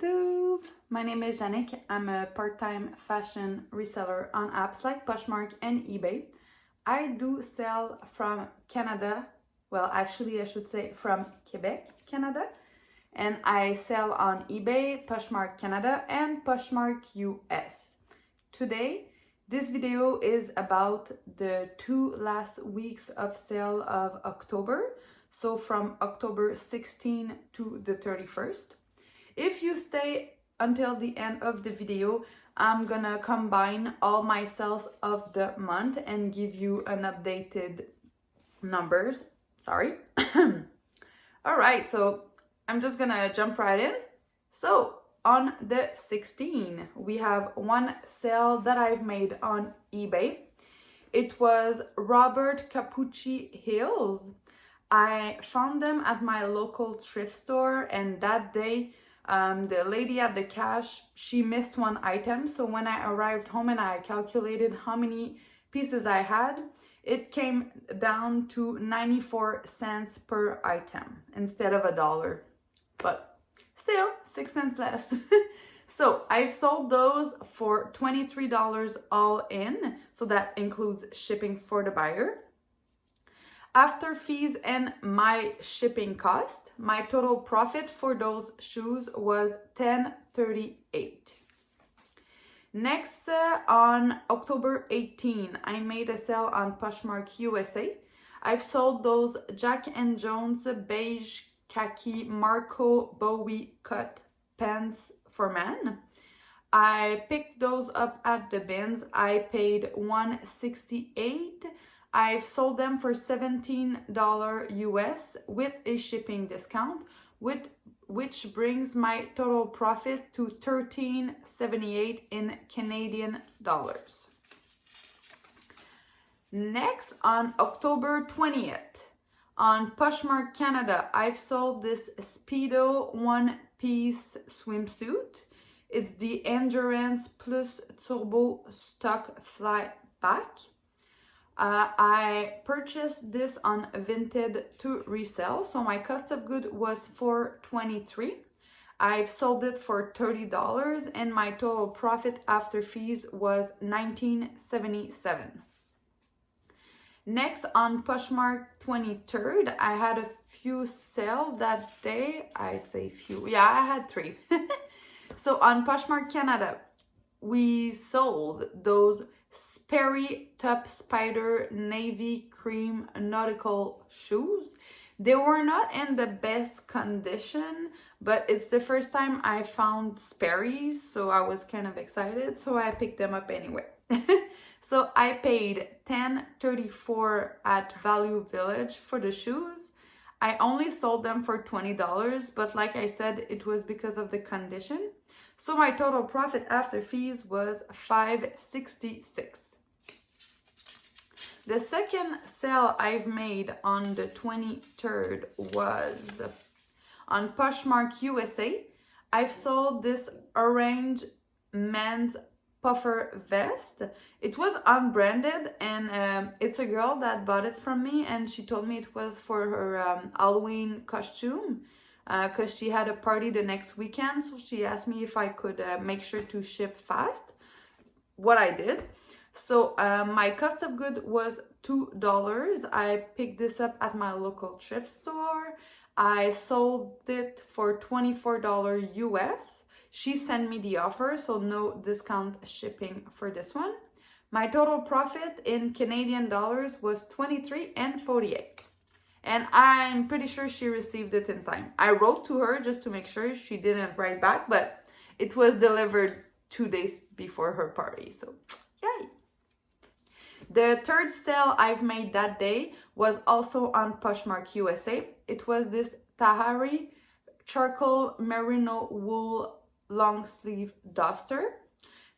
YouTube! My name is Janick. I'm a part-time fashion reseller on apps like PoshMark and Ebay. I do sell from Canada, well actually I should say from Quebec, Canada. And I sell on eBay, PoshMark Canada and PoshMark US. Today, this video is about the 2 last weeks of sale of October. So from October 16 to the 31st. If you stay until the end of the video, I'm gonna combine all my sales of the month and give you an updated numbers. Sorry. All right, so I'm just gonna jump right in. So on the 16th, we have one sale that I've made on eBay. It was Robert Capucci heels. I found them at my local thrift store, and that day the lady at the cash, she missed one item. So when I arrived home and I calculated how many pieces I had, it came down to 94 cents per item instead of $1, but still 6 cents less. So I've sold those for $23 all in, so that includes shipping for the buyer. After fees and my shipping cost, my total profit for those shoes was $10.38. Next, on October 18, I made a sale on PoshMark USA. I've sold those Jack & Jones beige khaki Marco Bowie cut pants for men. I picked those up at the bins. I paid $168. I've sold them for $17 US with a shipping discount, which brings my total profit to $13.78 in Canadian dollars. Next, on October 20th, on PoshMark Canada, I've sold this Speedo one-piece swimsuit. It's the Endurance Plus Turbo Stock Fly Pack. I purchased this on Vinted to resell, so my cost of good was $4.23. I've sold it for $30 and my total profit after fees was $19.77. Next, on PoshMark 23rd, I had a few sales that day. I say few, yeah, I had 3. So on PoshMark Canada, we sold those Sperry Top Spider Navy Cream nautical shoes. They were not in the best condition, but it's the first time I found Sperry's, so I was kind of excited, so I picked them up anyway. So I paid $10.34 at Value Village for the shoes. I only sold them for $20, but like I said, it was because of the condition. So my total profit after fees was $5.66. The second sale I've made on the 23rd was on PoshMark USA. I've sold this orange men's puffer vest. It was unbranded, and it's a girl that bought it from me, and she told me it was for her Halloween costume because she had a party the next weekend. So she asked me if I could make sure to ship fast, what I did. So my cost of good was $2. I picked this up at my local thrift store. I sold it for $24 US. She sent me the offer, so no discount shipping for this one. My total profit in Canadian dollars was $23.48. And I'm pretty sure she received it in time. I wrote to her just to make sure. She didn't write back, but it was delivered 2 days before her party, so yay. The third sale I've made that day was also on PoshMark USA. It was this Tahari charcoal merino wool long sleeve duster.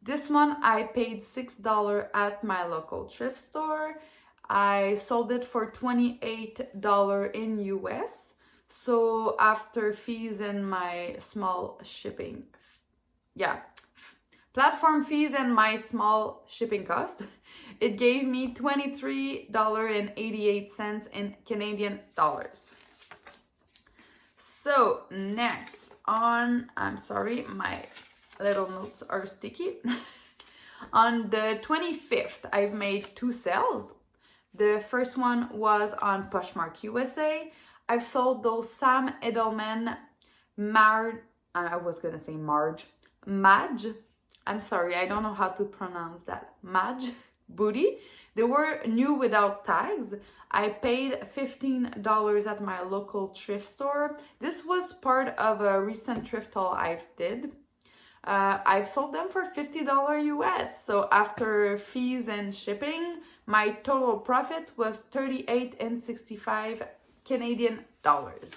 This one I paid $6 at my local thrift store. I sold it for $28 in US. So after fees and my small shipping, platform fees and my small shipping cost, it gave me $23.88 in Canadian dollars. So next, I'm sorry, my little notes are sticky. On the 25th, I've made 2 sales. The first one was on Poshmark USA. I've sold those Sam Edelman Madge. I'm sorry, I don't know how to pronounce that. Madge booty. They were new without tags. I paid $15 at my local thrift store. This was part of a recent thrift haul I did. I've sold them for $50 US. So after fees and shipping, my total profit was 38.65 Canadian dollars.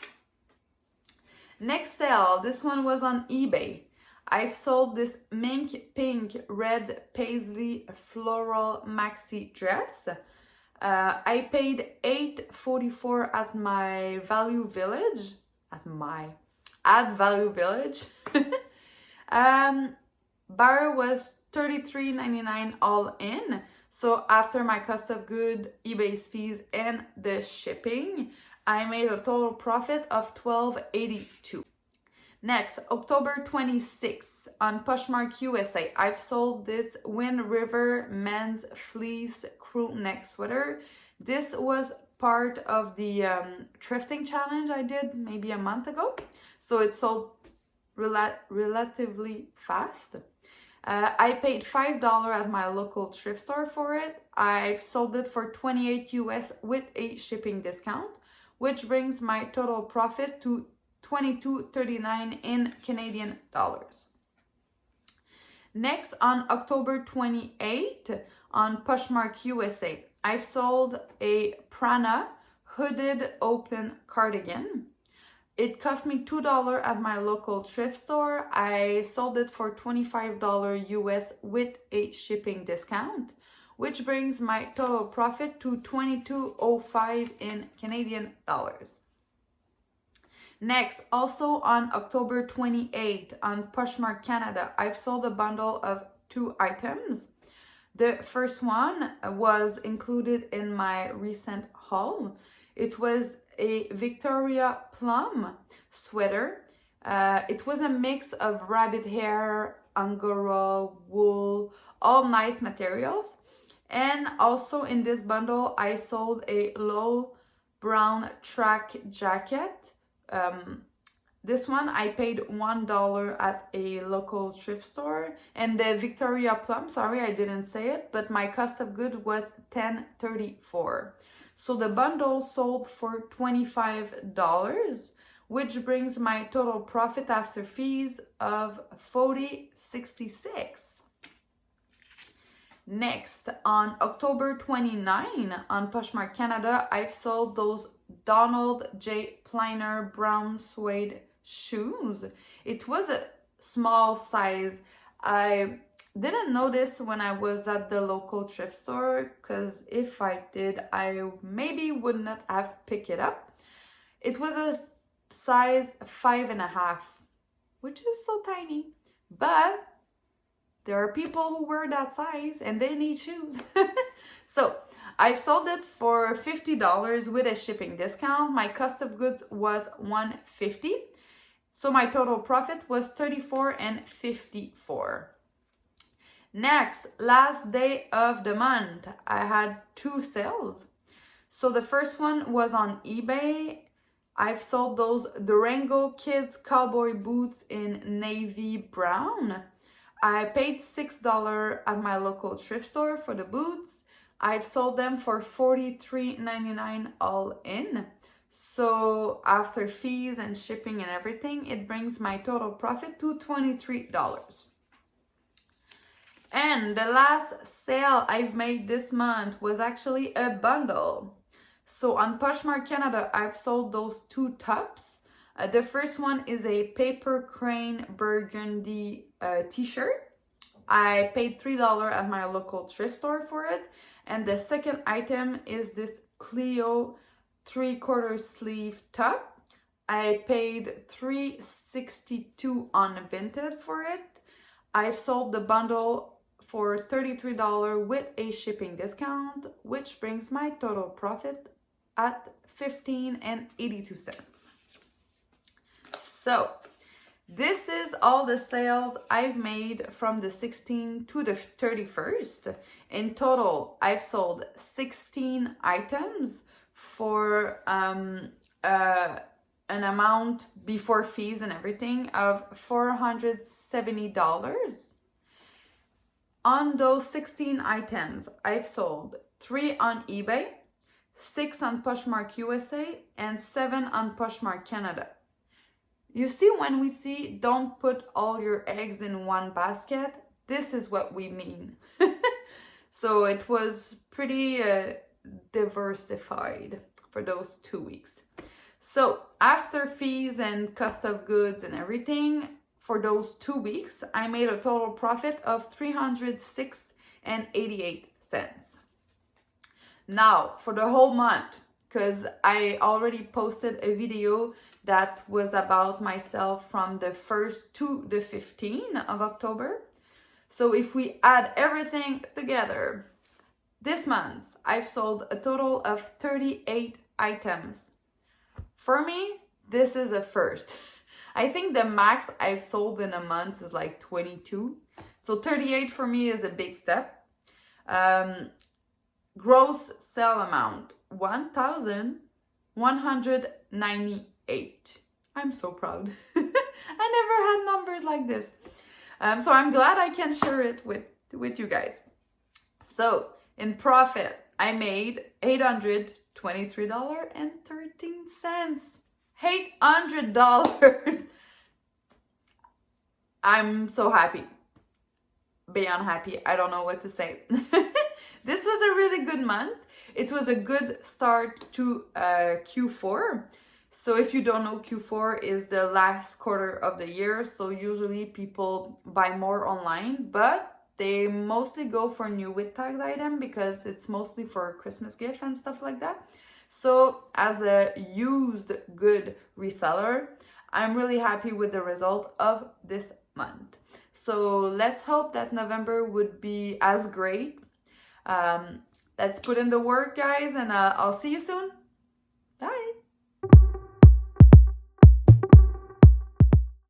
Next sale, this one was on eBay. I've sold this mink pink red paisley floral maxi dress. I paid $8.44 at my Value Village. At Value Village. Buyer was $33.99 all in. So after my cost of goods, eBay's fees, and the shipping, I made a total profit of $12.82. Next, October 26th, on Poshmark USA, I've sold this Wind River men's fleece crew neck sweater. This was part of the thrifting challenge I did maybe a month ago. So it sold relatively fast. I paid $5 at my local thrift store for it. I've sold it for $28 US with a shipping discount, which brings my total profit to $22.39 in Canadian dollars. Next, on October 28th, on Poshmark USA, I've sold a Prana hooded open cardigan. It cost me $2 at my local thrift store. I sold it for $25 US with a shipping discount, which brings my total profit to $22.05 in Canadian dollars. Next, also on October 28th, on Poshmark Canada, I've sold a bundle of 2 items. The first one was included in my recent haul. It was a Victoria Plum sweater. It was a mix of rabbit hair, Angora, wool, all nice materials. And also in this bundle, I sold a low brown track jacket. This one I paid $1 at a local thrift store, and the Victoria Plum, sorry I didn't say it, but my cost of goods was $10.34. So the bundle sold for $25, which brings my total profit after fees of $40.66. Next, on October 29, on Poshmark Canada, I've sold those Donald J. Pliner brown suede shoes. It was a small size. I didn't notice when I was at the local thrift store, because if I did, I maybe would not have picked it up. It was a size 5.5, which is so tiny, but there are people who wear that size and they need shoes. So I've sold it for $50 with a shipping discount. My cost of goods was $150. So my total profit was $34.54. Next, last day of the month, I had 2 sales. So the first one was on eBay. I've sold those Durango Kids cowboy boots in navy brown. I paid $6 at my local thrift store for the boots. I've sold them for $43.99 all in. So after fees and shipping and everything, it brings my total profit to $23. And the last sale I've made this month was actually a bundle. So on Poshmark Canada, I've sold those 2 tops. The first one is a paper crane burgundy t-shirt. I paid $3 at my local thrift store for it. And the second item is this Clio 3/4 sleeve top. I paid $3.62 on Vinted for it. I've sold the bundle for $33 with a shipping discount, which brings my total profit at $15.82. So This is all the sales I've made from the 16th to the 31st. In total, I've sold 16 items for an amount before fees and everything of $470. On those 16 items, I've sold 3 on eBay, 6 on Poshmark USA, and 7 on Poshmark Canada. You see, when we see don't put all your eggs in one basket, this is what we mean. So it was pretty diversified for those 2 weeks. So after fees and cost of goods and everything, for those 2 weeks, I made a total profit of $306.88. Now, for the whole month, because I already posted a video that was about myself from the 1st to the 15th of October. So if we add everything together, this month, I've sold a total of 38 items. For me, this is a first. I think the max I've sold in a month is like 22. So 38 for me is a big step. Gross sale amount, $1,198. I'm so proud. I never had numbers like this. So I'm glad I can share it with you guys. So in profit, I made $823.13. $800. I'm so happy. Beyond happy. I don't know what to say. This was a really good month. It was a good start to Q4. So if you don't know, Q4 is the last quarter of the year. So usually people buy more online, but they mostly go for new with tags item because it's mostly for Christmas gift and stuff like that. So as a used good reseller, I'm really happy with the result of this month. So let's hope that November would be as great. Let's put in the work, guys, and I'll see you soon.